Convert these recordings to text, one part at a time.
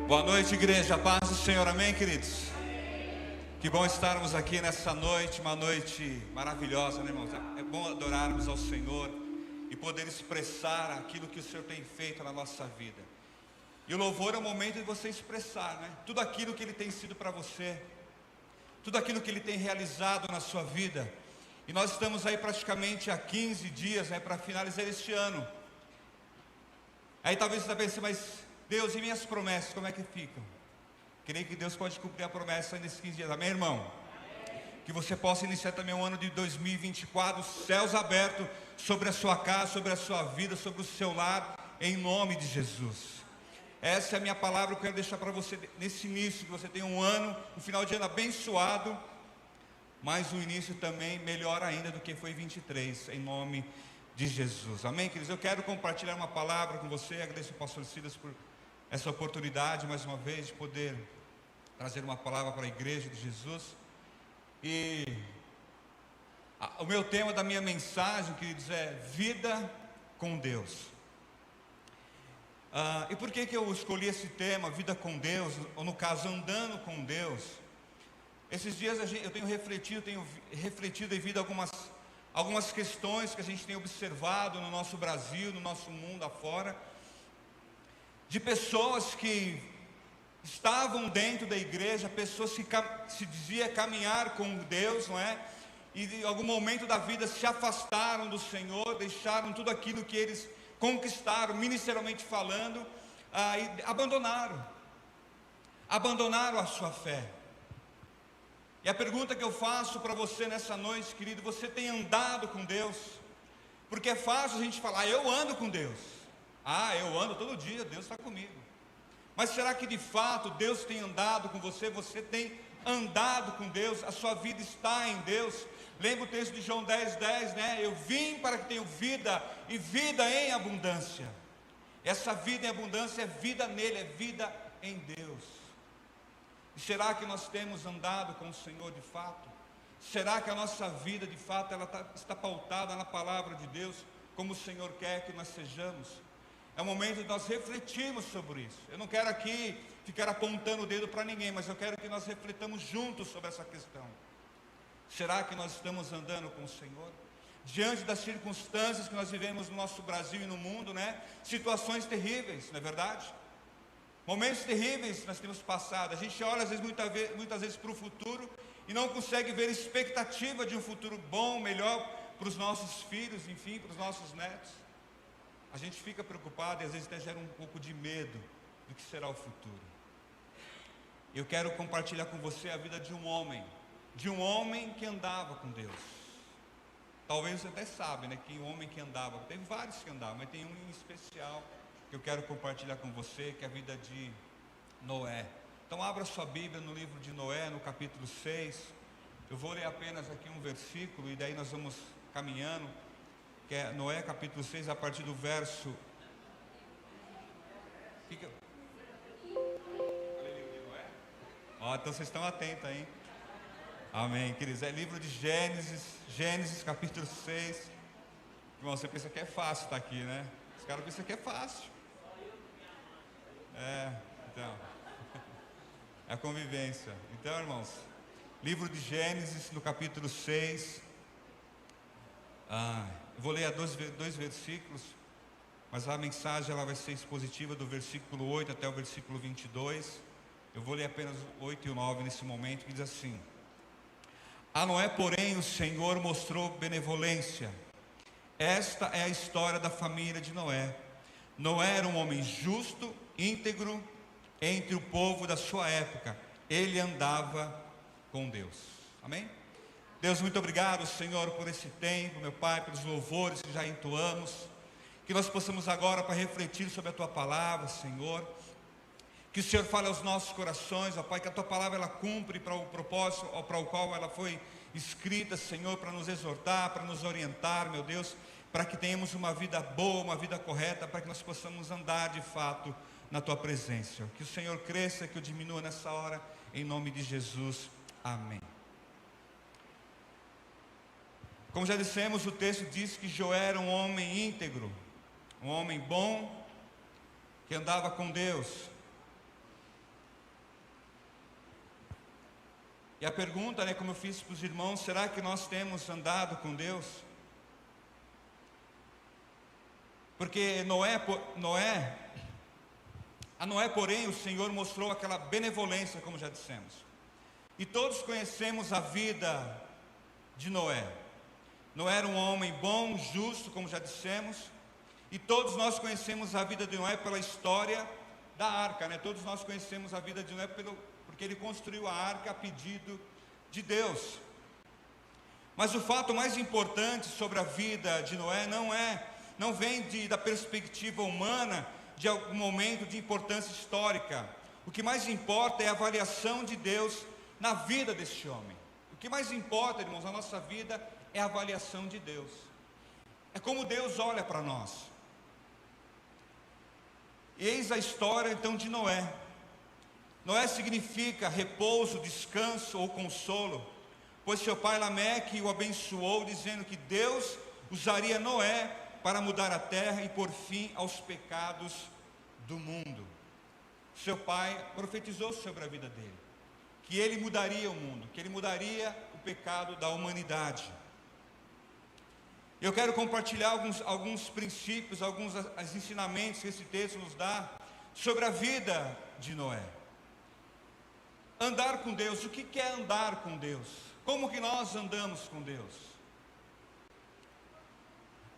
Boa noite, igreja, paz do Senhor, amém, queridos? Que bom estarmos aqui nessa noite, uma noite maravilhosa, né, irmãos? É bom adorarmos ao Senhor e poder expressar aquilo que o Senhor tem feito na nossa vida. E o louvor é o momento de você expressar, né? Tudo aquilo que Ele tem sido para você, tudo aquilo que Ele tem realizado na sua vida. E nós estamos aí praticamente há 15 dias, né, para finalizar este ano. Aí talvez você está pensando, mas Deus, e minhas promessas, como é que ficam? Creio que Deus pode cumprir a promessa nesses 15 dias, amém, irmão? Que você possa iniciar também o ano de 2024, céus abertos sobre a sua casa, sobre a sua vida, sobre o seu lar, em nome de Jesus. Essa é a minha palavra que eu quero deixar para você nesse início, que você tenha um ano, um final de ano abençoado, mas um início também melhor ainda do que foi 23, em nome de Jesus, amém, queridos? Eu quero compartilhar uma palavra com você, agradeço ao pastor Silas por essa oportunidade, mais uma vez, de poder trazer uma palavra para a igreja de Jesus. E o meu tema da minha mensagem, queridos, é vida com Deus. E por que eu escolhi esse tema, vida com Deus, ou no caso, andando com Deus? Esses dias eu tenho refletido devido a algumas questões que a gente tem observado no nosso Brasil, no nosso mundo afora, de pessoas que estavam dentro da igreja, pessoas que se dizia caminhar com Deus, não é? E em algum momento da vida se afastaram do Senhor, deixaram tudo aquilo que eles conquistaram, ministerialmente falando, e abandonaram a sua fé. E a pergunta que eu faço para você nessa noite, querido, você tem andado com Deus? Porque é fácil a gente falar, eu ando com Deus. Eu ando todo dia, Deus está comigo. Mas será que de fato Deus tem andado com você? Você tem andado com Deus? A sua vida está em Deus? Lembra o texto de João 10:10, né? Eu vim para que tenham vida e vida em abundância. Essa vida em abundância é vida nele, é vida em Deus. E será que nós temos andado com o Senhor de fato? Será que a nossa vida de fato está pautada na palavra de Deus, como o Senhor quer que nós sejamos? É o momento de nós refletirmos sobre isso. Eu não quero aqui ficar apontando o dedo para ninguém, mas eu quero que nós refletamos juntos sobre essa questão. Será que nós estamos andando com o Senhor? Diante das circunstâncias que nós vivemos no nosso Brasil e no mundo, né? Situações terríveis, não é verdade? Momentos terríveis nós temos passado. A gente olha muitas vezes para o futuro e não consegue ver expectativa de um futuro bom, melhor para os nossos filhos, enfim, para os nossos netos. A gente fica preocupado e às vezes até gera um pouco de medo do que será o futuro. Eu quero compartilhar com você a vida de um homem que andava com Deus. Talvez você até sabe, né, que um homem que andava, tem vários que andavam, mas tem um em especial que eu quero compartilhar com você, que é a vida de Noé. Então abra sua Bíblia no livro de Noé, no capítulo 6. Eu vou ler apenas aqui um versículo e daí nós vamos caminhando, que é Noé capítulo 6, a partir do verso... Então vocês estão atentos aí. Amém, queridos. É livro de Gênesis capítulo 6. Irmão, você pensa que é fácil estar aqui, né? Os caras pensam que é fácil. Então, é a convivência. Então, irmãos, livro de Gênesis, no capítulo 6. Eu vou ler dois versículos, mas a mensagem ela vai ser expositiva do versículo 8 até o versículo 22. Eu vou ler apenas o 8 e o 9 nesse momento, que diz assim: A Noé, porém, o Senhor mostrou benevolência. Esta é a história da família de Noé. Noé era um homem justo, íntegro, entre o povo da sua época. Ele andava com Deus. Amém? Deus, muito obrigado, Senhor, por esse tempo, meu Pai, pelos louvores que já entoamos. Que nós possamos agora para refletir sobre a Tua palavra, Senhor. Que o Senhor fale aos nossos corações, ó Pai, que a Tua palavra ela cumpre para o propósito para o qual ela foi escrita, Senhor, para nos exortar, para nos orientar, meu Deus, para que tenhamos uma vida boa, uma vida correta, para que nós possamos andar de fato na Tua presença. Que o Senhor cresça, que eu diminua nessa hora, em nome de Jesus. Amém. Como já dissemos, o texto diz que Joé era um homem íntegro, um homem bom, que andava com Deus. E a pergunta, como eu fiz para os irmãos, será que nós temos andado com Deus? Porque a Noé, porém, o Senhor mostrou aquela benevolência, como já dissemos. E todos conhecemos a vida de Noé. Noé era um homem bom, justo, como já dissemos. E todos nós conhecemos a vida de Noé pela história da arca, Todos nós conhecemos a vida de Noé porque ele construiu a arca a pedido de Deus. Mas o fato mais importante sobre a vida de Noé não vem da perspectiva humana, de algum momento de importância histórica. O que mais importa é a avaliação de Deus na vida deste homem. O que mais importa, irmãos, na nossa vida é a avaliação de Deus. É como Deus olha para nós. Eis a história então de Noé. Noé significa repouso, descanso ou consolo, pois seu pai Lameque o abençoou, dizendo que Deus usaria Noé para mudar a terra e pôr fim aos pecados do mundo. Seu pai profetizou sobre a vida dele, que ele mudaria o mundo, que ele mudaria o pecado da humanidade. Eu quero compartilhar alguns princípios, alguns ensinamentos que esse texto nos dá sobre a vida de Noé. Andar com Deus. O que é andar com Deus? Como que nós andamos com Deus?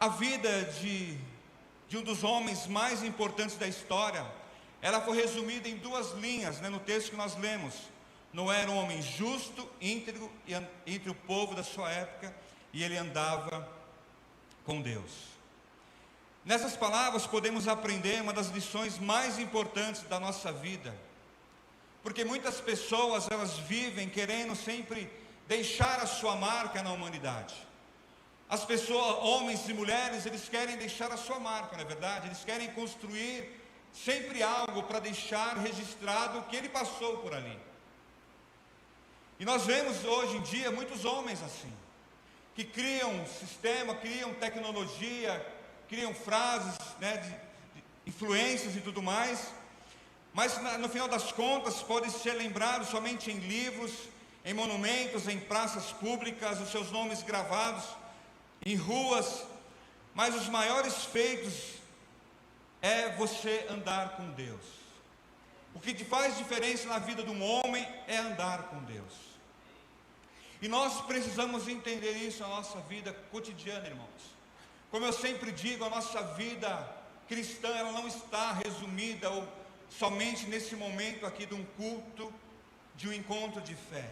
A vida de um dos homens mais importantes da história, ela foi resumida em duas linhas, no texto que nós lemos. Noé era um homem justo, íntegro entre o povo da sua época, e ele andava com Deus. Nessas palavras podemos aprender uma das lições mais importantes da nossa vida, porque muitas pessoas, elas vivem querendo sempre deixar a sua marca na humanidade. As pessoas, homens e mulheres, eles querem deixar a sua marca, não é verdade? Eles querem construir sempre algo para deixar registrado o que ele passou por ali. E nós vemos hoje em dia muitos homens assim, que criam sistema, criam tecnologia, criam frases, de influências e tudo mais, mas no final das contas podem ser lembrados somente em livros, em monumentos, em praças públicas, os seus nomes gravados em ruas. Mas os maiores feitos é você andar com Deus. O que faz diferença na vida de um homem é andar com Deus. E nós precisamos entender isso na nossa vida cotidiana, irmãos. Como eu sempre digo, a nossa vida cristã, ela não está resumida somente nesse momento aqui de um culto, de um encontro de fé.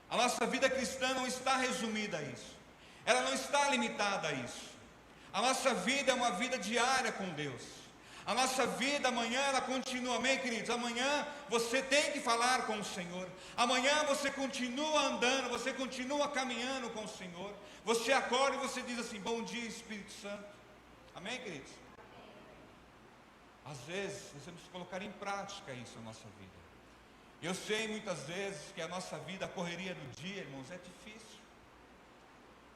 A nossa vida cristã não está resumida a isso. Ela não está limitada a isso. A nossa vida é uma vida diária com Deus. A nossa vida amanhã, ela continua, amém, queridos? Amanhã você tem que falar com o Senhor. Amanhã você continua andando, você continua caminhando com o Senhor. Você acorda e você diz assim: bom dia, Espírito Santo. Amém, queridos? Às vezes, nós temos que colocar em prática isso na nossa vida. Eu sei muitas vezes que a nossa vida, a correria do dia, irmãos, é difícil.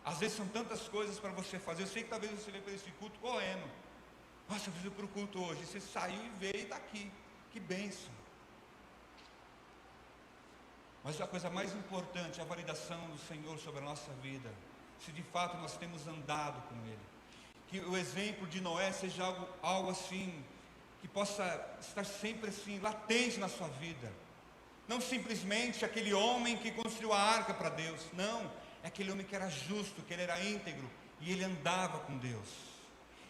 Às vezes são tantas coisas para você fazer. Eu sei que talvez você veio para esse culto correndo. Nossa, eu preciso ir para o culto hoje. Você saiu e veio e está aqui. Que bênção. Mas a coisa mais importante é a validação do Senhor sobre a nossa vida. Se de fato nós temos andado com Ele. Que o exemplo de Noé seja algo assim, que possa estar sempre assim, latente na sua vida. Não simplesmente aquele homem que construiu a arca para Deus. Não, é aquele homem que era justo, que ele era íntegro, e ele andava com Deus.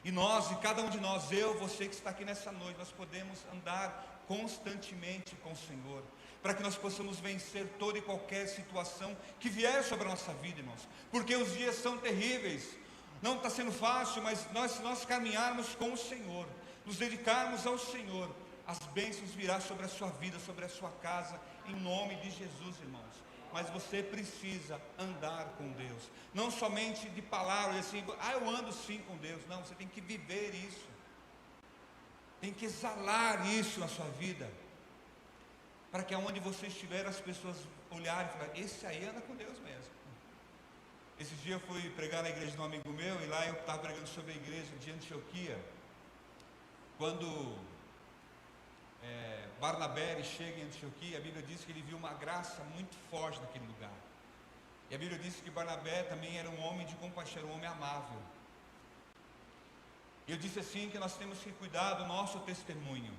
E nós, e cada um de nós, eu, você que está aqui nessa noite, nós podemos andar constantemente com o Senhor, para que nós possamos vencer toda e qualquer situação que vier sobre a nossa vida, irmãos. Porque os dias são terríveis, não está sendo fácil, mas se nós caminharmos com o Senhor, nos dedicarmos ao Senhor, as bênçãos virão sobre a sua vida, sobre a sua casa, em nome de Jesus, irmãos. Mas você precisa andar com Deus, não somente de palavras, assim, eu ando sim com Deus. Não, você tem que viver isso, tem que exalar isso na sua vida, para que aonde você estiver, as pessoas olharem e falarem: esse aí anda com Deus mesmo. Esse dia eu fui pregar na igreja de um amigo meu, e lá eu estava pregando sobre a igreja de Antioquia, quando Barnabé, ele chega em Antioquia, a Bíblia diz que ele viu uma graça muito forte naquele lugar. E a Bíblia diz que Barnabé também era um homem de compaixão, era um homem amável. Eu disse assim que nós temos que cuidar do nosso testemunho.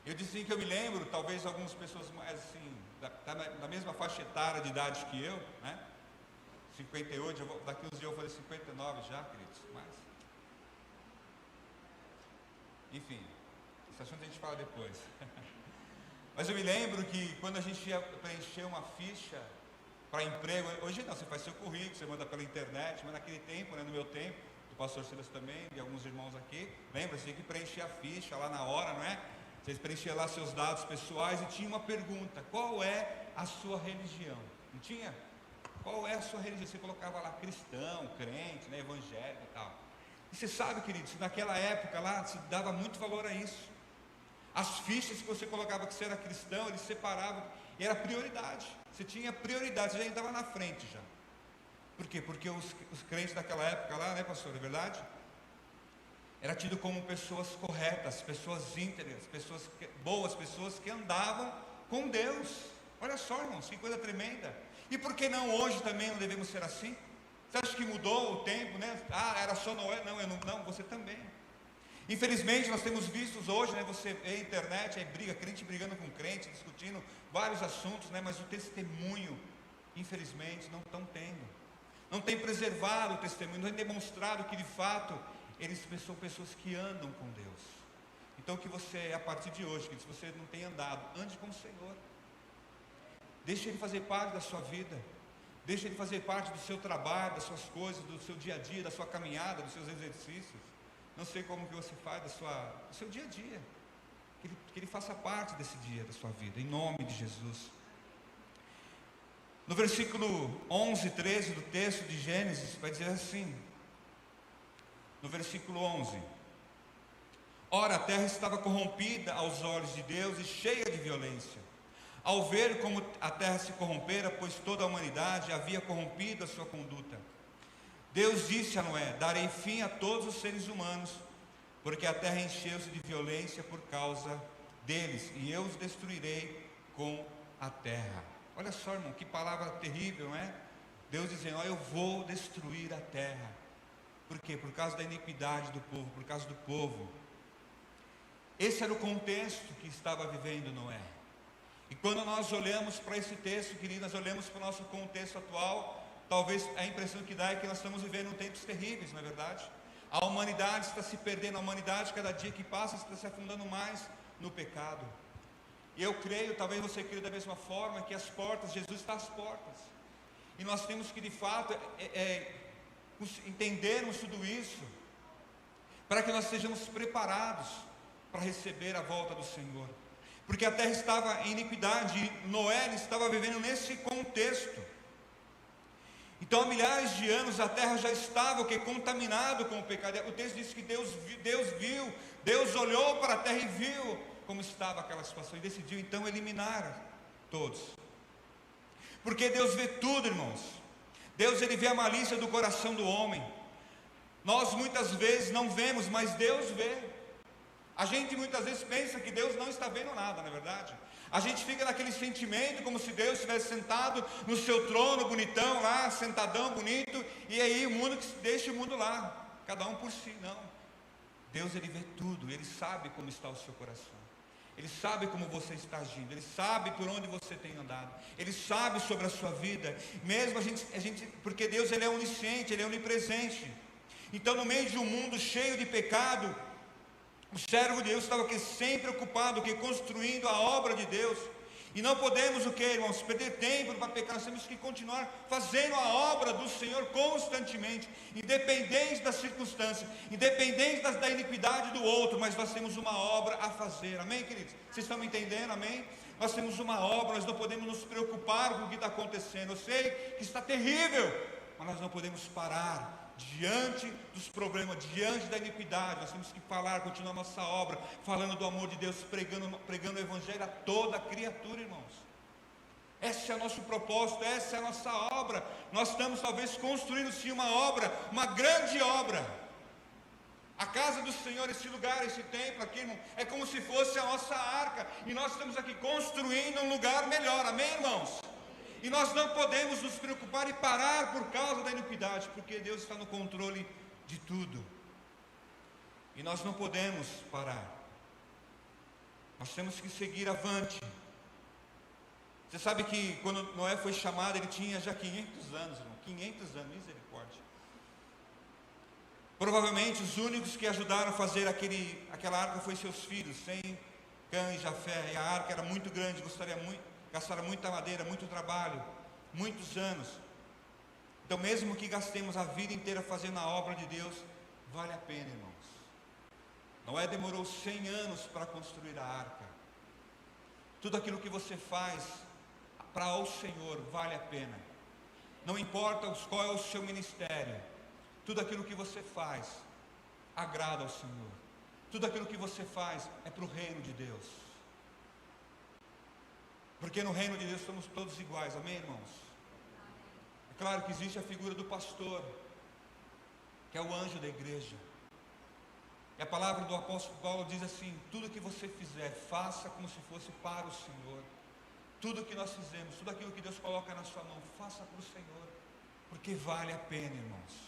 Eu disse assim que eu me lembro, talvez algumas pessoas mais assim, da mesma faixa etária de idade que eu, né? 58, daqui uns dias eu vou fazer 59 já, queridos, mas... Enfim, esse assunto a gente fala depois. Mas eu me lembro que quando a gente ia preencher uma ficha para emprego, hoje não, você faz seu currículo, você manda pela internet, mas naquele tempo, né, no meu tempo, do pastor Silas também, de alguns irmãos aqui, lembra, você tinha que preencher a ficha lá na hora, não é? Vocês preenchiam lá seus dados pessoais e tinha uma pergunta: qual é a sua religião? Não tinha? Qual é a sua religião? Você colocava lá cristão, crente, né, evangélico e tal. E você sabe, queridos, naquela época lá se dava muito valor a isso. As fichas que você colocava que você era cristão, eles separavam, e era prioridade. Você tinha prioridade, você já estava na frente já. Por quê? Porque os crentes daquela época lá, né, pastor, é verdade? Era tido como pessoas corretas, pessoas íntegras, pessoas boas, pessoas que andavam com Deus. Olha só, irmãos, que coisa tremenda. E por que não hoje também não devemos ser assim? Você acha que mudou o tempo, né? Ah, era só Noé? Não, eu não, você também. Infelizmente nós temos visto hoje, né? Você vê a internet, aí briga, crente brigando com crente, discutindo vários assuntos, né? Mas o testemunho, infelizmente, não estão tendo. Não tem preservado o testemunho, não tem demonstrado que de fato eles são pessoas que andam com Deus. Então que você, a partir de hoje, que se você não tem andado, ande com o Senhor. Deixe Ele fazer parte da sua vida. Deixe Ele fazer parte do seu trabalho, das suas coisas, do seu dia a dia, da sua caminhada, dos seus exercícios. Não sei como que você faz do seu dia a dia. Que Ele faça parte desse dia da sua vida, em nome de Jesus. No versículo 11, 13 do texto de Gênesis, vai dizer assim, no versículo 11: ora, a terra estava corrompida aos olhos de Deus e cheia de violência. Ao ver como a terra se corrompera, pois toda a humanidade havia corrompido a sua conduta, Deus disse a Noé: darei fim a todos os seres humanos, porque a terra encheu-se de violência por causa deles, e eu os destruirei com a terra. Olha só, irmão, que palavra terrível, não é? Deus dizendo: eu vou destruir a terra. Por quê? Por causa da iniquidade do povo, por causa do povo. Esse era o contexto que estava vivendo Noé. E quando nós olhamos para esse texto, queridos, nós olhamos para o nosso contexto atual, talvez a impressão que dá é que nós estamos vivendo tempos terríveis, não é verdade? A humanidade está se perdendo, a humanidade cada dia que passa está se afundando mais no pecado. E eu creio, talvez você creia da mesma forma, que as portas, Jesus está às portas. E nós temos que de fato entendermos tudo isso, para que nós sejamos preparados para receber a volta do Senhor. Porque a terra estava em iniquidade, e Noé estava vivendo nesse contexto. Então há milhares de anos a terra já estava contaminada com o pecado. O texto diz que Deus viu, Deus olhou para a terra e viu como estava aquela situação, e decidiu então eliminar todos. Porque Deus vê tudo, irmãos. Deus, Ele vê a malícia do coração do homem. Nós muitas vezes não vemos, mas Deus vê. A gente muitas vezes pensa que Deus não está vendo nada, não é verdade? A gente fica naquele sentimento como se Deus estivesse sentado no seu trono bonitão lá, sentadão, bonito, e aí o mundo, deixa o mundo lá, cada um por si. Não, Deus, Ele vê tudo, Ele sabe como está o seu coração, Ele sabe como você está agindo, Ele sabe por onde você tem andado, Ele sabe sobre a sua vida, mesmo a gente, porque Deus, Ele é onisciente, Ele é onipresente. Então no meio de um mundo cheio de pecado, o servo de Deus estava aqui sempre ocupado, construindo a obra de Deus. E não podemos, irmãos, perder tempo para pecar. Nós temos que continuar fazendo a obra do Senhor constantemente, independente das circunstâncias, independente da iniquidade do outro, mas nós temos uma obra a fazer, amém, queridos? Vocês estão me entendendo, amém? Nós temos uma obra, nós não podemos nos preocupar com o que está acontecendo. Eu sei que está terrível, mas nós não podemos parar diante dos problemas, diante da iniquidade. Nós temos que falar, continuar nossa obra, falando do amor de Deus, pregando o Evangelho a toda criatura, irmãos. Esse é o nosso propósito, essa é a nossa obra. Nós estamos talvez construindo sim uma obra, uma grande obra. casa do Senhor, esse lugar, esse templo aqui, irmão, é como se fosse a nossa arca, e nós estamos aqui construindo um lugar melhor, amém, irmãos? E nós não podemos nos preocupar e parar por causa da iniquidade, porque Deus está no controle de tudo, e nós não podemos parar, nós temos que seguir avante. Você sabe que quando Noé foi chamado, ele tinha já 500 anos, irmão, 500 anos, misericórdia. Provavelmente os únicos que ajudaram a fazer aquela arca foi seus filhos, Sem, Cã e Jafé, e a arca era muito grande, gastaram muita madeira, muito trabalho, muitos anos. Então mesmo que gastemos a vida inteira fazendo a obra de Deus, vale a pena, irmãos. Noé demorou 100 anos para construir a arca. Tudo aquilo que você faz para o Senhor vale a pena. Não importa qual é o seu ministério, tudo aquilo que você faz agrada ao Senhor. Tudo aquilo que você faz é para o reino de Deus. Porque no reino de Deus somos todos iguais, amém, irmãos? É claro que existe a figura do pastor, que é o anjo da igreja. E a palavra do apóstolo Paulo diz assim: tudo que você fizer, faça como se fosse para o Senhor. Tudo que nós fizemos, tudo aquilo que Deus coloca na sua mão, faça para o Senhor, porque vale a pena, irmãos.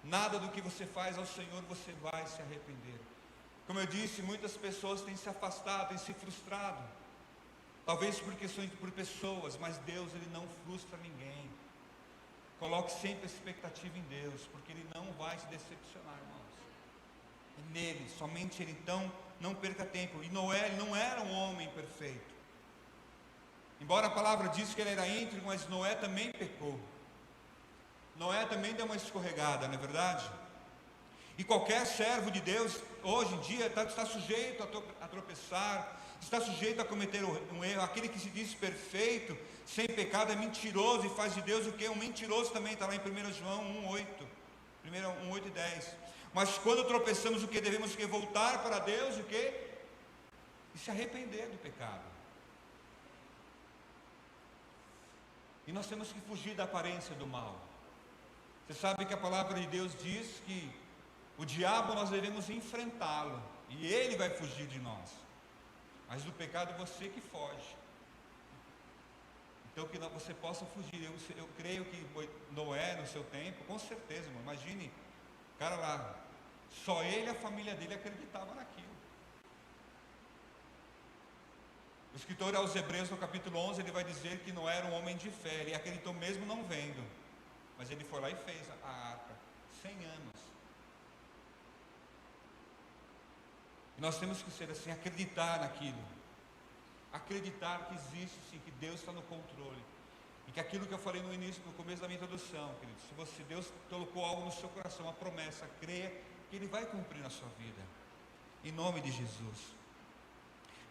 Nada do que você faz ao Senhor você vai se arrepender. Como eu disse, muitas pessoas têm se afastado, têm se frustrado, talvez por questões por pessoas, mas Deus, Ele não frustra ninguém. Coloque sempre a expectativa em Deus, porque Ele não vai se decepcionar, irmãos. É nele, somente Ele. Então não perca tempo. E Noé não era um homem perfeito, embora a palavra diz que ele era íntegro, mas Noé também pecou. Noé também deu uma escorregada, não é verdade? E qualquer servo de Deus, hoje em dia, está sujeito a tropeçar, está sujeito a cometer um erro. Aquele que se diz perfeito, sem pecado, é mentiroso e faz de Deus o quê? Um mentiroso também, está lá em 1 João 1,8, 1,8 e 10. Mas quando tropeçamos, o que? Devemos que voltar para Deus, o quê? E se arrepender do pecado. E nós temos que fugir da aparência do mal. Você sabe que a palavra de Deus diz que o diabo nós devemos enfrentá-lo, e ele vai fugir de nós. Mas do pecado você que foge. Então que você possa fugir. Eu creio que Noé no seu tempo, com certeza, irmão, imagine, o cara lá, só ele e a família dele acreditavam naquilo. O escritor aos Hebreus, no capítulo 11, ele vai dizer que Noé era um homem de fé. Ele acreditou mesmo não vendo, mas ele foi lá e fez a arca, 100 anos. E nós temos que ser assim, acreditar naquilo, acreditar que existe sim, que Deus está no controle, e que aquilo que eu falei no início, no começo da minha introdução, queridos, se Deus colocou algo no seu coração, uma promessa, creia que Ele vai cumprir na sua vida, em nome de Jesus.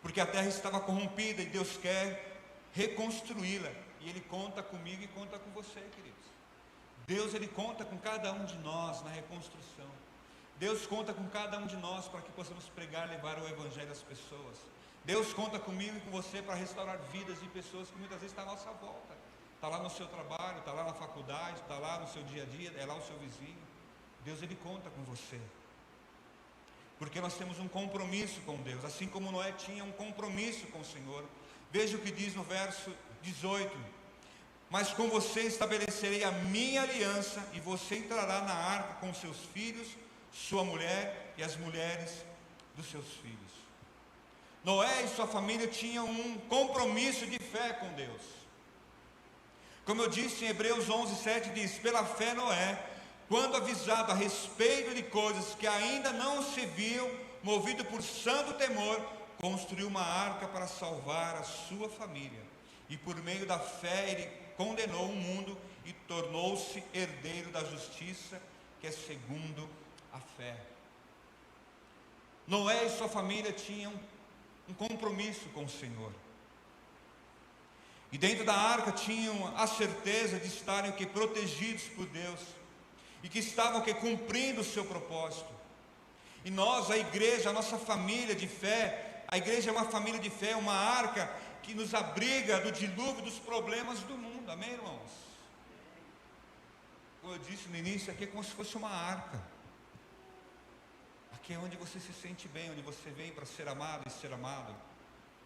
Porque a terra estava corrompida e Deus quer reconstruí-la, e Ele conta comigo e conta com você, queridos. Deus, Ele conta com cada um de nós na reconstrução. Deus conta com cada um de nós para que possamos pregar e levar o Evangelho às pessoas. Deus conta comigo e com você para restaurar vidas de pessoas que muitas vezes estão à nossa volta. Está lá no seu trabalho, está lá na faculdade, está lá no seu dia a dia, é lá o seu vizinho. Deus, Ele conta com você. Porque nós temos um compromisso com Deus, assim como Noé tinha um compromisso com o Senhor. Veja o que diz no verso 18: mas com você estabelecerei a minha aliança, e você entrará na arca com seus filhos, sua mulher e as mulheres dos seus filhos. Noé e sua família tinham um compromisso de fé com Deus. Como eu disse em Hebreus 11:7, diz: pela fé Noé, quando avisado a respeito de coisas que ainda não se viam, movido por santo temor, construiu uma arca para salvar a sua família. E por meio da fé ele condenou o mundo e tornou-se herdeiro da justiça, que é segundo a fé. Noé e sua família tinham um compromisso com o Senhor. E dentro da arca tinham a certeza de estarem protegidos por Deus, e que estavam cumprindo o seu propósito. E nós, a igreja, a nossa família de fé, a igreja é uma família de fé, uma arca que nos abriga do dilúvio dos problemas do mundo, amém, irmãos? Como eu disse no início, aqui é como se fosse uma arca. Aqui é onde você se sente bem, onde você vem para ser amado e ser amado,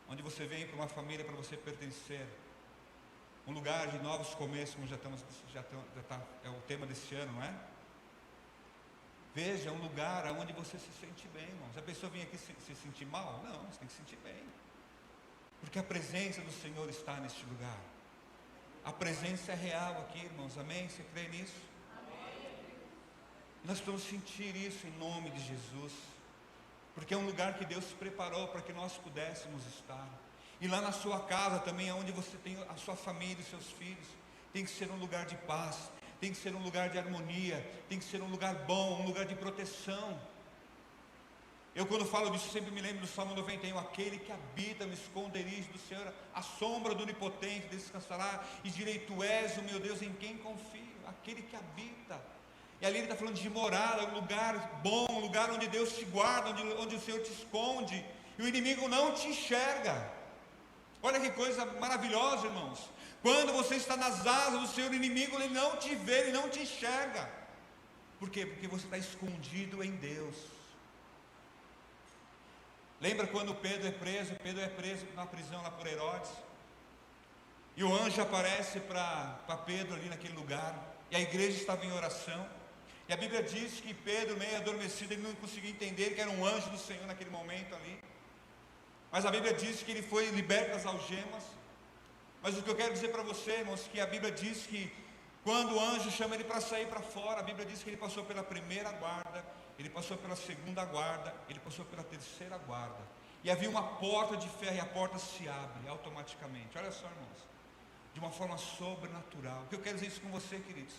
onde você vem para uma família para você pertencer, um lugar de novos começos, como é o tema desse ano, não é? Veja, um lugar onde você se sente bem, irmãos. A pessoa vem aqui se sentir mal? Não, você tem que se sentir bem, porque a presença do Senhor está neste lugar. A presença é real aqui, irmãos, amém? Você crê nisso? Amém. Nós vamos sentir isso em nome de Jesus, porque é um lugar que Deus preparou para que nós pudéssemos estar. E lá na sua casa também, onde você tem a sua família e seus filhos, tem que ser um lugar de paz, tem que ser um lugar de harmonia, tem que ser um lugar bom, um lugar de proteção. Eu, quando falo disso, sempre me lembro do Salmo 91, aquele que habita no esconderijo do Senhor, a sombra do Onipotente descansará, e direi, tu és o meu Deus em quem confio, aquele que habita. E ali ele está falando de morada, um lugar bom, um lugar onde Deus te guarda, onde o Senhor te esconde, e o inimigo não te enxerga. Olha que coisa maravilhosa, irmãos. Quando você está nas asas do Senhor, o inimigo ele não te vê, ele não te enxerga. Por quê? Porque você está escondido em Deus. Lembra quando Pedro é preso? Pedro é preso na prisão lá por Herodes, e o anjo aparece para Pedro ali naquele lugar, e a igreja estava em oração, e a Bíblia diz que Pedro, meio adormecido, ele não conseguia entender que era um anjo do Senhor naquele momento ali, mas a Bíblia diz que ele foi liberto das algemas. Mas o que eu quero dizer para você, irmãos, que a Bíblia diz que quando o anjo chama ele para sair para fora, a Bíblia diz que ele passou pela primeira guarda, ele passou pela segunda guarda, ele passou pela terceira guarda, e havia uma porta de ferro, e a porta se abre automaticamente. Olha só, irmãos, de uma forma sobrenatural. O que eu quero dizer isso com você, queridos?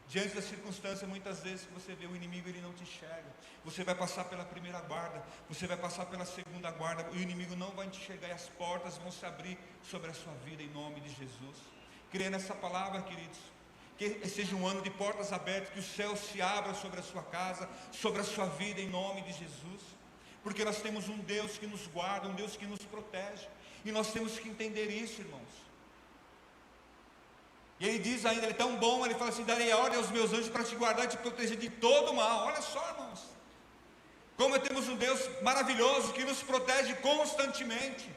Diante da circunstância, muitas vezes que você vê o inimigo, ele não te enxerga. Você vai passar pela primeira guarda, você vai passar pela segunda guarda, e o inimigo não vai te enxergar, e as portas vão se abrir sobre a sua vida, em nome de Jesus. Creia nessa palavra, queridos, que seja um ano de portas abertas, que o céu se abra sobre a sua casa, sobre a sua vida, em nome de Jesus, porque nós temos um Deus que nos guarda, um Deus que nos protege, e nós temos que entender isso, irmãos. E ele diz ainda, ele é tão bom, ele fala assim, darei ordem aos meus anjos para te guardar e te proteger de todo mal. Olha só, irmãos, como temos um Deus maravilhoso, que nos protege constantemente,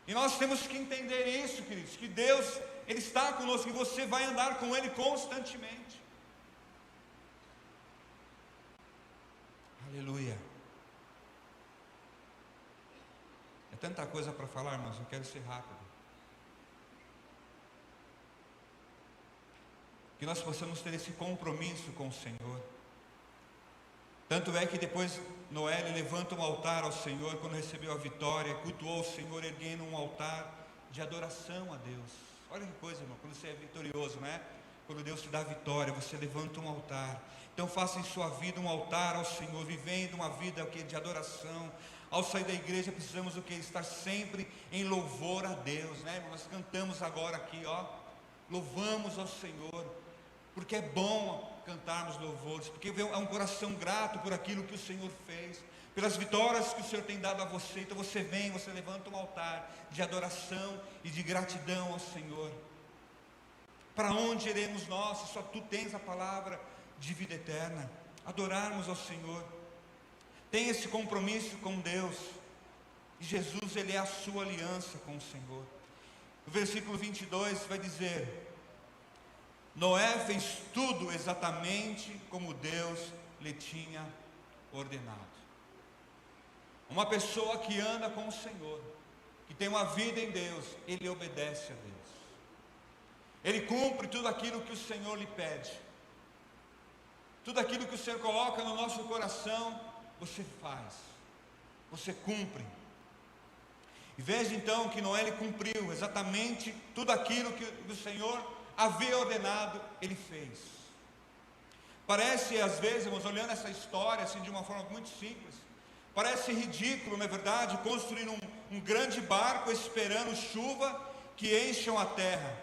e nós temos que entender isso, queridos, que Deus, Ele está conosco, e você vai andar com Ele constantemente. Aleluia. É tanta coisa para falar, irmãos, eu quero ser rápido. Que nós possamos ter esse compromisso com o Senhor. Tanto é que depois Noé levanta um altar ao Senhor, quando recebeu a vitória, cultuou o Senhor, erguendo um altar de adoração a Deus. Olha que coisa, irmão, quando você é vitorioso, não é? Quando Deus te dá vitória, você levanta um altar. Então faça em sua vida um altar ao Senhor, vivendo uma vida de adoração. Ao sair da igreja precisamos estar sempre em louvor a Deus, né, irmão? Nós cantamos agora aqui, louvamos ao Senhor, porque é bom cantarmos louvores, porque é um coração grato por aquilo que o Senhor fez, pelas vitórias que o Senhor tem dado a você. Então você levanta um altar de adoração e de gratidão ao Senhor. Para onde iremos nós, se só Tu tens a palavra de vida eterna? Adorarmos ao Senhor. Tem esse compromisso com Deus, e Jesus, Ele é a sua aliança com o Senhor. O versículo 22 vai dizer: Noé fez tudo exatamente como Deus lhe tinha ordenado. Uma pessoa que anda com o Senhor, que tem uma vida em Deus, ele obedece a Deus, ele cumpre tudo aquilo que o Senhor lhe pede, tudo aquilo que o Senhor coloca no nosso coração, você faz, você cumpre. E veja então que Noé, ele cumpriu exatamente tudo aquilo que o Senhor havia ordenado, ele fez. Parece às vezes, irmãos, olhando essa história assim de uma forma muito simples, parece ridículo, não é verdade, construir um grande barco esperando chuva que encham a terra.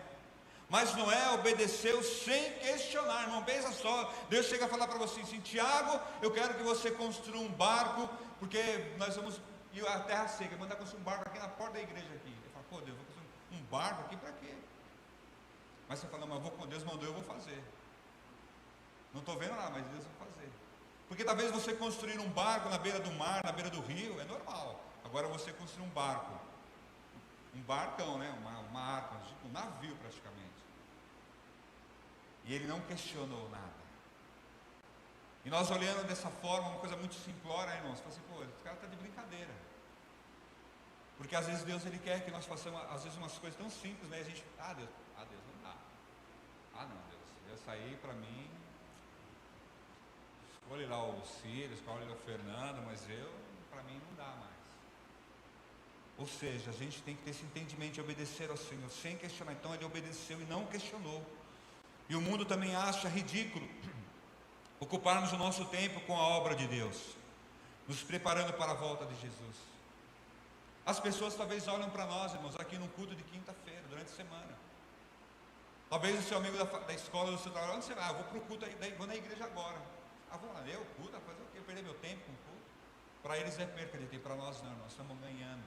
Mas Noé obedeceu sem questionar, irmão. Pensa só, Deus chega a falar para você assim: Tiago, eu quero que você construa um barco, porque nós vamos, e a terra seca, mandar construir um barco aqui na porta da igreja aqui. Ele fala: pô, Deus, vou construir um barco aqui para quê? Mas você fala: mas Deus mandou, eu vou fazer. Não estou vendo lá, mas Deus vai fazer. Porque talvez você construir um barco na beira do mar, na beira do rio, é normal. Agora você construir um barco, um barcão, né? uma arca, um navio praticamente. E ele não questionou nada. E nós olhando dessa forma, uma coisa muito simplória, irmãos, você fala assim, pô, esse cara está de brincadeira. Porque às vezes Deus, ele quer que nós façamos, às vezes, umas coisas tão simples, né? A gente, Deus, não dá. Não, Deus aí para mim, escolhe lá o Ciro, escolhe lá o Fernando, mas para mim não dá mais. Ou seja, a gente tem que ter esse entendimento de obedecer ao Senhor, sem questionar. Então ele obedeceu e não questionou. E o mundo também acha ridículo ocuparmos o nosso tempo com a obra de Deus, nos preparando para a volta de Jesus. As pessoas talvez olham para nós, irmãos, aqui no culto de quinta-feira, durante a semana. Talvez o seu amigo da escola, do seu trabalho, onde você vai? Vou para o culto, vou na igreja agora. Vou lá, eu culto, fazer o quê? Eu perder meu tempo com o culto? Para eles é perca de tempo, para nós não, nós estamos ganhando.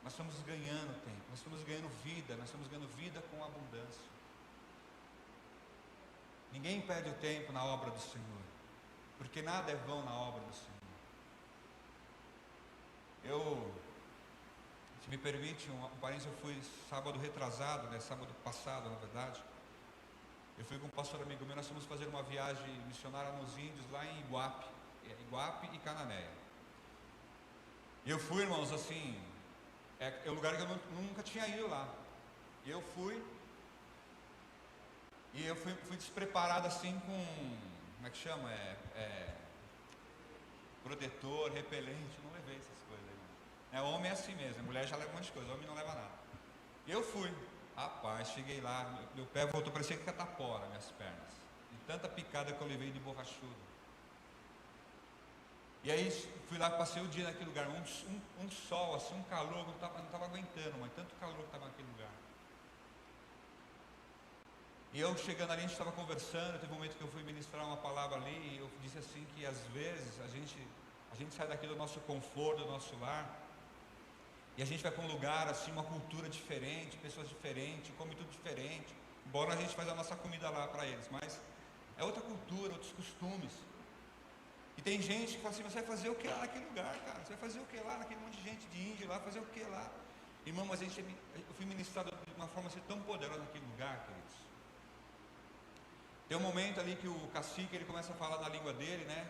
Nós estamos ganhando tempo, nós estamos ganhando vida, nós estamos ganhando vida com abundância. Ninguém perde o tempo na obra do Senhor, porque nada é vão na obra do Senhor. Se me permite um parênteses, eu fui sábado retrasado, sábado passado na verdade, eu fui com um pastor amigo meu, nós fomos fazer uma viagem missionária nos índios, lá em Iguape e Cananéia. E eu fui, irmãos, assim, é um lugar que eu nunca tinha ido lá. E eu fui despreparado assim com, como é que chama? Protetor, repelente, não levei essas coisas aí. Homem é assim mesmo, a mulher já leva um monte de coisa, homem não leva nada. E eu fui, rapaz, cheguei lá, meu pé voltou, parecia que catapora, minhas pernas, de tanta picada que eu levei de borrachudo. E aí fui lá, passei o dia naquele lugar, um sol, assim, um calor, eu não estava aguentando, mas tanto calor que estava naquele lugar. E eu chegando ali, a gente estava conversando, teve um momento que eu fui ministrar uma palavra ali, e eu disse assim que às vezes a gente sai daqui do nosso conforto, do nosso lar, e a gente vai para um lugar assim, uma cultura diferente, pessoas diferentes, come tudo diferente, embora a gente faça a nossa comida lá para eles, mas é outra cultura, outros costumes. E tem gente que fala assim, você vai fazer o que lá naquele lugar, cara? Você vai fazer o que lá naquele monte de gente de índio lá, fazer o que lá? Irmão, mas eu fui ministrado de uma forma assim, tão poderosa naquele lugar, queridos. Tem um momento ali que o cacique, ele começa a falar da língua dele, né?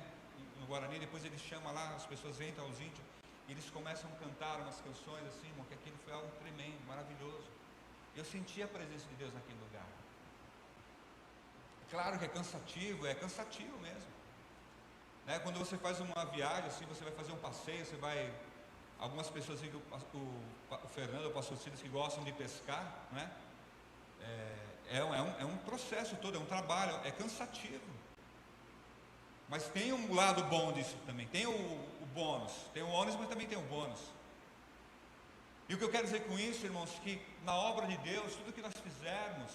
No Guarani, depois ele chama lá, as pessoas entram, os índios, e eles começam a cantar umas canções assim, irmão, que aquilo foi algo tremendo, maravilhoso. Eu senti a presença de Deus naquele lugar. Claro que é cansativo mesmo. Né? Quando você faz uma viagem, assim, você vai fazer um passeio, você vai... Algumas pessoas, assim, o Fernando, o pastor Cílio, que gostam de pescar, né? É um processo todo, é um trabalho, é cansativo. Mas tem um lado bom disso também, tem o bônus, tem o ônus, mas também tem o bônus. E o que eu quero dizer com isso, irmãos, que na obra de Deus, tudo que nós fizermos,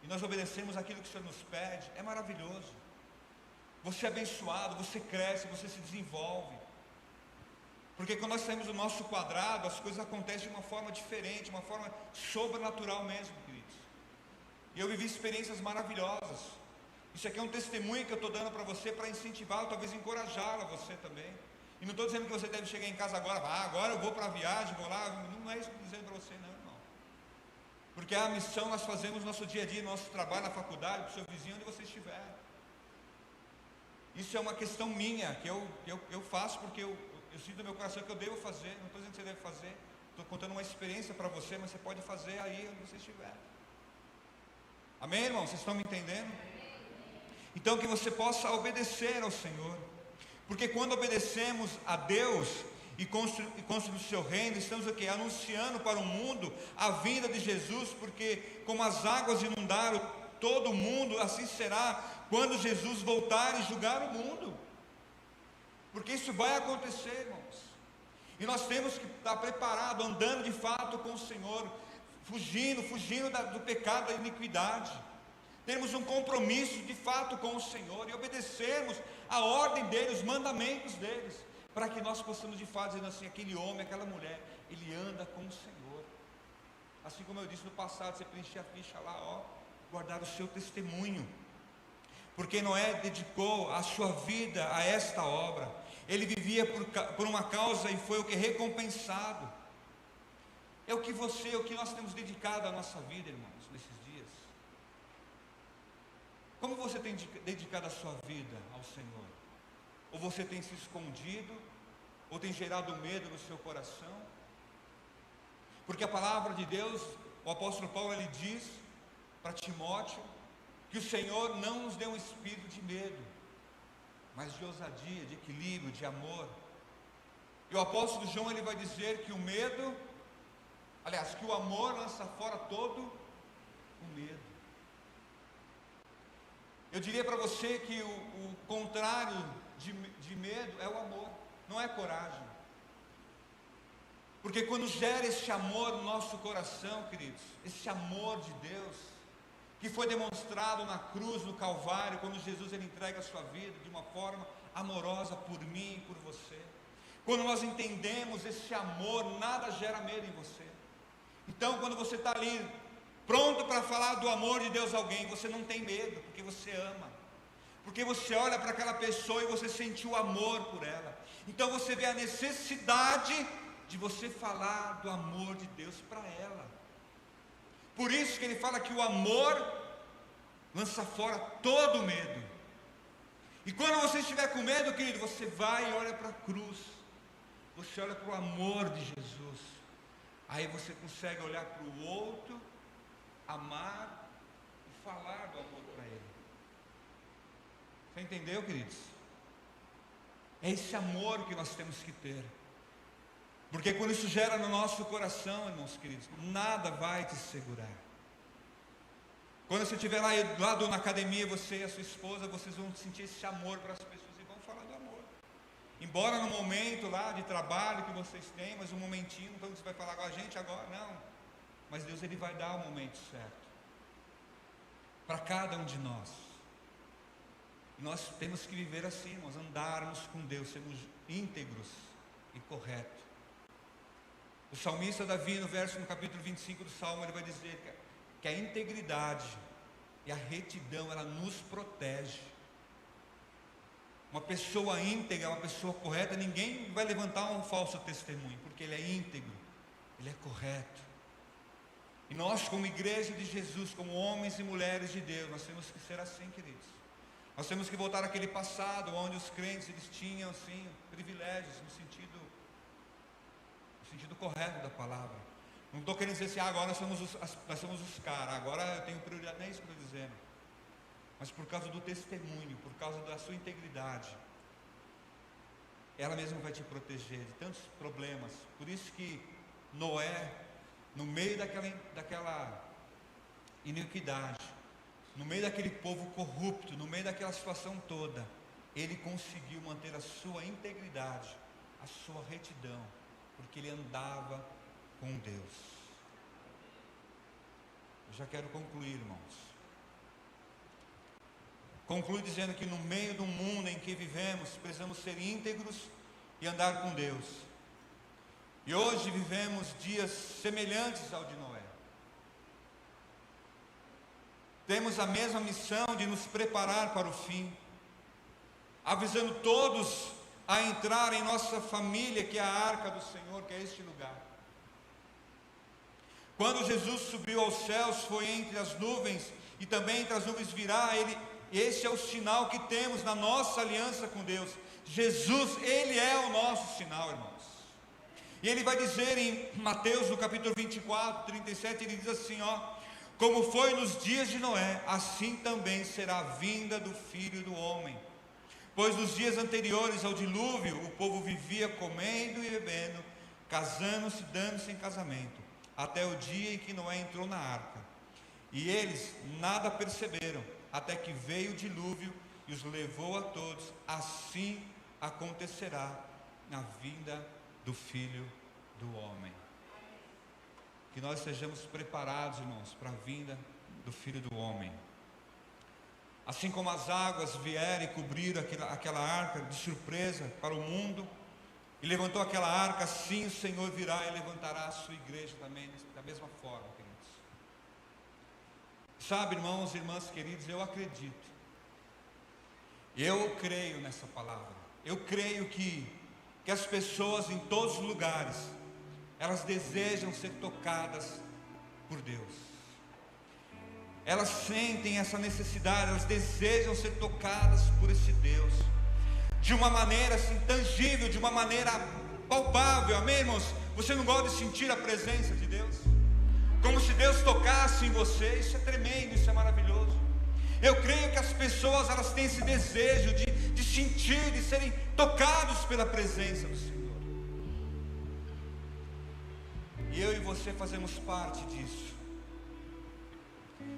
e nós obedecemos aquilo que o Senhor nos pede, é maravilhoso. Você é abençoado, você cresce, você se desenvolve. Porque quando nós saímos do nosso quadrado, as coisas acontecem de uma forma diferente, uma forma sobrenatural mesmo, queridos. E eu vivi experiências maravilhosas. Isso aqui é um testemunho que eu estou dando para você, para incentivá-lo, talvez encorajá-lo a você também. E não estou dizendo que você deve chegar em casa agora, agora eu vou para a viagem, vou lá. Não é isso que eu estou dizendo para você, não, irmão. Porque a missão nós fazemos no nosso dia a dia, no nosso trabalho, na faculdade, para o seu vizinho, onde você estiver. Isso é uma questão minha, que eu faço porque eu sinto no meu coração que eu devo fazer. Não estou dizendo que você deve fazer, estou contando uma experiência para você, mas você pode fazer aí onde você estiver. Amém, irmão? Vocês estão me entendendo? Então que você possa obedecer ao Senhor, porque quando obedecemos a Deus e construímos o seu reino, estamos aqui anunciando para o mundo a vinda de Jesus, porque como as águas inundaram todo o mundo, assim será quando Jesus voltar e julgar o mundo, porque isso vai acontecer, irmãos. E nós temos que estar preparados, andando de fato com o Senhor, fugindo do pecado, da iniquidade. Temos um compromisso de fato com o Senhor e obedecermos a ordem dele, os mandamentos deles, para que nós possamos de fato dizer assim, aquele homem, aquela mulher, ele anda com o Senhor. Assim como eu disse no passado, você preencher a ficha lá, guardar o seu testemunho. porque Noé dedicou a sua vida a esta obra. Ele vivia por uma causa e foi o que recompensado. É o que nós temos dedicado à nossa vida, irmãos, nesses dias. Como você tem dedicado a sua vida ao Senhor? Ou você tem se escondido, ou tem gerado medo no seu coração? Porque a palavra de Deus, o apóstolo Paulo, ele diz para Timóteo, que o Senhor não nos deu um espírito de medo, mas de ousadia, de equilíbrio, de amor. E o apóstolo João, ele vai dizer que que o amor lança fora todo o medo. Eu diria para você que o contrário de medo é o amor, não é coragem. Porque quando gera esse amor no nosso coração, queridos, esse amor de Deus, que foi demonstrado na cruz, no Calvário, quando Jesus ele entrega a sua vida de uma forma amorosa por mim e por você. Quando nós entendemos esse amor, nada gera medo em você. Então, quando você está ali, pronto para falar do amor de Deus a alguém, você não tem medo, porque você ama. Porque você olha para aquela pessoa e você sente o amor por ela. Então você vê a necessidade de você falar do amor de Deus para ela. Por isso que ele fala que o amor lança fora todo medo. E quando você estiver com medo, querido, você vai e olha para a cruz. Você olha para o amor de Jesus. Aí você consegue olhar para o outro, amar e falar do amor para ele. Você entendeu, queridos? É esse amor que nós temos que ter. Porque quando isso gera no nosso coração, irmãos queridos, nada vai te segurar. Quando você estiver lá na academia, você e a sua esposa, vocês vão sentir esse amor para as pessoas e vão falar do amor. Embora no momento lá de trabalho que vocês têm, mas um momentinho, então você vai falar com a gente agora, não. Mas Deus ele vai dar o momento certo para cada um de nós. E nós temos que viver assim, irmãos, andarmos com Deus, sermos íntegros e corretos. O salmista Davi, no capítulo 25 do Salmo, ele vai dizer que a integridade e a retidão, ela nos protege. Uma pessoa íntegra, uma pessoa correta, ninguém vai levantar um falso testemunho, porque ele é íntegro, ele é correto. E nós, como igreja de Jesus, como homens e mulheres de Deus, nós temos que ser assim, queridos. Nós temos que voltar àquele passado, onde os crentes, eles tinham, assim, privilégios, no sentido correto da palavra. Não estou querendo dizer assim, agora nós somos os caras, agora eu tenho prioridade, não é isso que eu estou dizendo. Mas por causa do testemunho, por causa da sua integridade, ela mesma vai te proteger de tantos problemas. Por isso que Noé, no meio daquela iniquidade, no meio daquele povo corrupto, no meio daquela situação toda, ele conseguiu manter a sua integridade, a sua retidão, porque ele andava com Deus. Eu já quero concluir, irmãos. Concluo dizendo que no meio do mundo em que vivemos, precisamos ser íntegros e andar com Deus. E hoje vivemos dias semelhantes ao de Noé. Temos a mesma missão de nos preparar para o fim, avisando todos a entrar em nossa família, que é a arca do Senhor, que é este lugar. Quando Jesus subiu aos céus, foi entre as nuvens, e também entre as nuvens virá ele. Esse é o sinal que temos na nossa aliança com Deus. Jesus, ele é o nosso sinal, irmãos. E ele vai dizer em Mateus, no capítulo 24, 37, ele diz assim, como foi nos dias de Noé, assim também será a vinda do Filho do Homem. Pois nos dias anteriores ao dilúvio, o povo vivia comendo e bebendo, casando-se, dando-se em casamento, até o dia em que Noé entrou na arca. E eles nada perceberam, até que veio o dilúvio e os levou a todos. Assim acontecerá na vinda do Filho do Homem. Que nós sejamos preparados, irmãos, para a vinda do Filho do Homem. Assim como as águas vieram e cobriram aquela arca de surpresa para o mundo, e levantou aquela arca, assim o Senhor virá e levantará a sua igreja também, da mesma forma, queridos. Sabe, irmãos e irmãs queridos, eu acredito Eu creio nessa palavra. Eu creio que as pessoas em todos os lugares, elas desejam ser tocadas por Deus. Elas sentem essa necessidade, elas desejam ser tocadas por esse Deus, de uma maneira assim tangível, de uma maneira palpável. Amém, irmãos? Você não gosta de sentir a presença de Deus? Como se Deus tocasse em você. Isso é tremendo, isso é maravilhoso. Eu creio que as pessoas, elas têm esse desejo de sentir, de serem tocados pela presença do Senhor. E eu e você fazemos parte disso.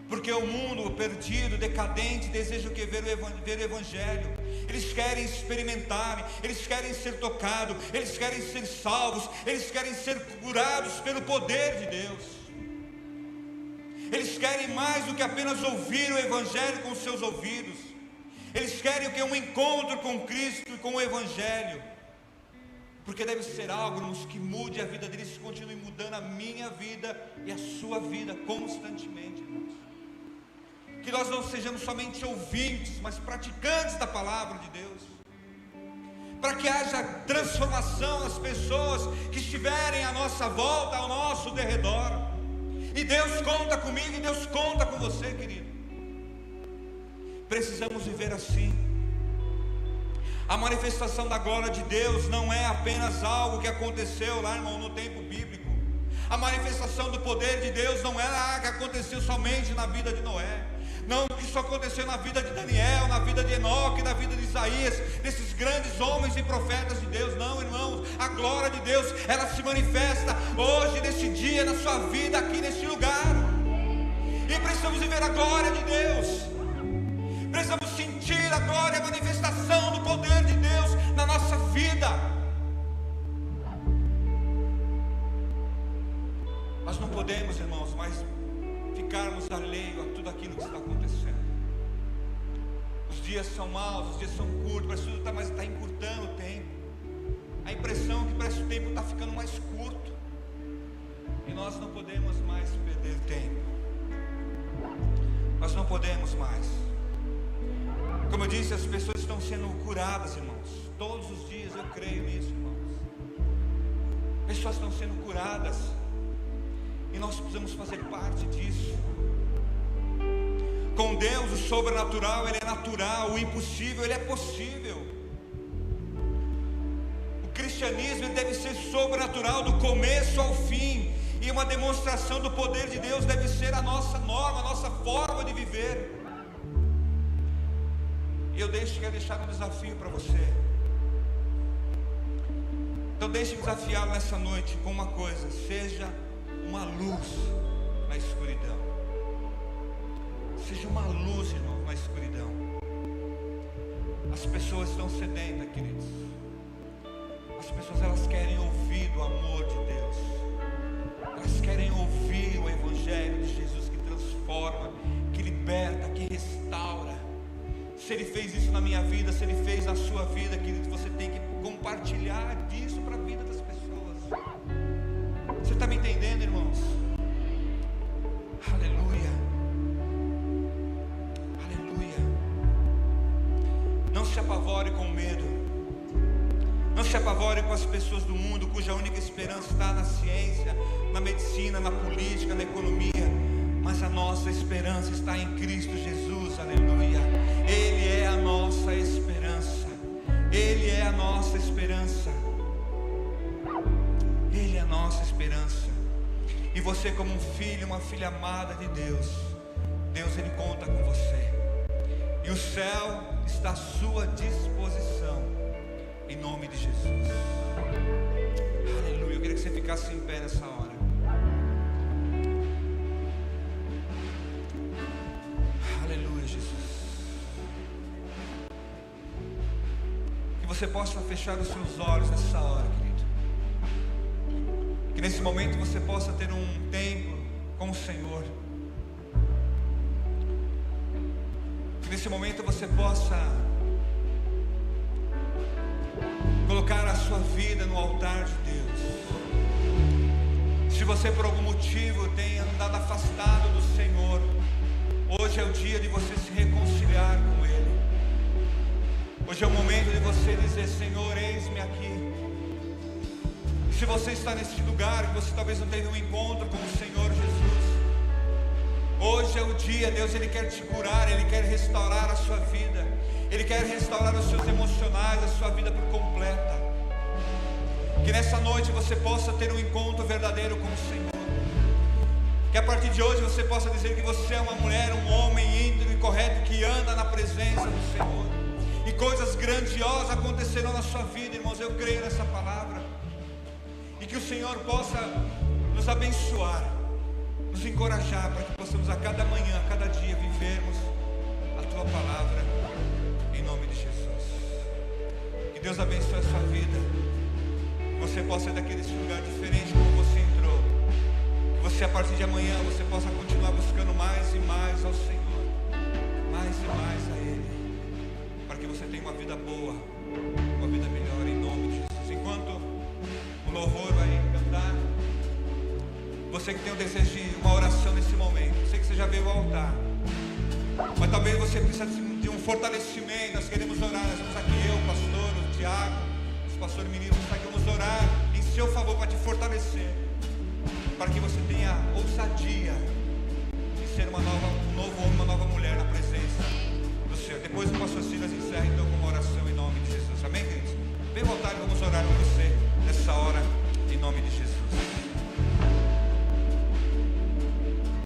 Porque o mundo perdido, decadente, deseja o que? Ver o Evangelho. Eles querem experimentar, eles querem ser tocados, eles querem ser salvos, eles querem ser curados pelo poder de Deus. Eles querem mais do que apenas ouvir o Evangelho com os seus ouvidos. Eles querem o que? Um encontro com Cristo e com o Evangelho. Porque deve ser algo, irmãos, que mude a vida deles, continue mudando a minha vida e a sua vida constantemente, irmãos. Que nós não sejamos somente ouvintes, mas praticantes da palavra de Deus. Para que haja transformação nas pessoas que estiverem à nossa volta, ao nosso derredor. E Deus conta comigo e Deus conta com você, querido. Precisamos viver assim. A manifestação da glória de Deus não é apenas algo que aconteceu lá, irmão, no tempo bíblico. A manifestação do poder de Deus não é algo que aconteceu somente na vida de Noé. Não que isso aconteceu na vida de Daniel, na vida de Enoque, na vida de Isaías, desses grandes homens e profetas de Deus. Não, irmãos, a glória de Deus, ela se manifesta hoje, nesse dia, na sua vida, aqui neste lugar. E precisamos viver a glória de Deus. Precisamos sentir a glória, a manifestação do poder de Deus na nossa vida. Nós não podemos, irmãos, mais ficarmos alheios a tudo aquilo que está acontecendo. Os dias são maus, os dias são curtos, parece que tudo está encurtando o tempo. A impressão é que parece que o tempo está ficando mais curto. E nós não podemos mais perder tempo. Nós não podemos mais. Como eu disse, as pessoas estão sendo curadas, irmãos. Todos os dias eu creio nisso, irmãos. Pessoas estão sendo curadas. E nós precisamos fazer parte disso. Com Deus, o sobrenatural, ele é natural. O impossível, ele é possível. O cristianismo, ele deve ser sobrenatural do começo ao fim. E uma demonstração do poder de Deus deve ser a nossa norma, a nossa forma de viver. E eu quero deixar um desafio para você. Então deixe-me desafiá-lo nessa noite com uma coisa: seja uma luz na escuridão. Seja uma luz, irmão, na escuridão. As pessoas estão sedentas, queridos. As pessoas, elas querem ouvir do amor de Deus. Elas querem ouvir o Evangelho de Jesus, que transforma, que liberta, que restaura. Se Ele fez isso na minha vida, se Ele fez na sua vida, querido, você tem que compartilhar disso para a vida das pessoas. Você está me entendendo, irmãos? Aleluia. Aleluia. Não se apavore com medo. Não se apavore com as pessoas do mundo cuja única esperança está na ciência, na medicina, na política, na economia. Mas a nossa esperança está em Cristo Jesus. Aleluia. Ele é a nossa esperança. Ele é a nossa esperança. Ele é a nossa esperança. E você, como um filho, uma filha amada de Deus, Deus, Ele conta com você. E o céu está à sua disposição, em nome de Jesus. Aleluia. Eu queria que você ficasse em pé nessa hora. Aleluia, Jesus. Que você possa fechar os seus olhos nessa hora, querido. Que nesse momento você possa ter um tempo com o Senhor. Que nesse momento você possa colocar a sua vida no altar de Deus. Se você por algum motivo tem andado afastado do Senhor, hoje é o dia de você se reconciliar com Ele. Hoje é o momento de você dizer: Senhor, eis-me aqui. E se você está nesse lugar que você talvez não teve um encontro com o Senhor Jesus, hoje é o dia. Deus, Ele quer te curar, Ele quer restaurar a sua vida, Ele quer restaurar os seus emocionais, a sua vida por completa. Que nessa noite você possa ter um encontro verdadeiro com o Senhor. Que a partir de hoje você possa dizer que você é uma mulher, um homem íntegro e correto, que anda na presença do Senhor. E coisas grandiosas acontecerão na sua vida, irmãos. Eu creio nessa palavra. E que o Senhor possa nos abençoar, nos encorajar, para que possamos a cada manhã, a cada dia, vivermos a Tua palavra, em nome de Jesus. Que Deus abençoe a sua vida. Que você possa sair daqui desse lugar diferente como você entrou. Que você, a partir de amanhã, você possa continuar buscando mais e mais ao Senhor, mais e mais a Ele, para que você tenha uma vida boa, uma vida melhor, em nome de Jesus. Enquanto o louvor vai cantar, você que tem o desejo de uma oração nesse momento, sei que você já veio ao altar, mas talvez você precise de um fortalecimento. Nós queremos orar, nós estamos aqui, eu, o pastor, o Tiago, os pastores meninos, nós queremos orar em seu favor para te fortalecer, para que você tenha ousadia de ser um novo homem, uma nova mulher na presença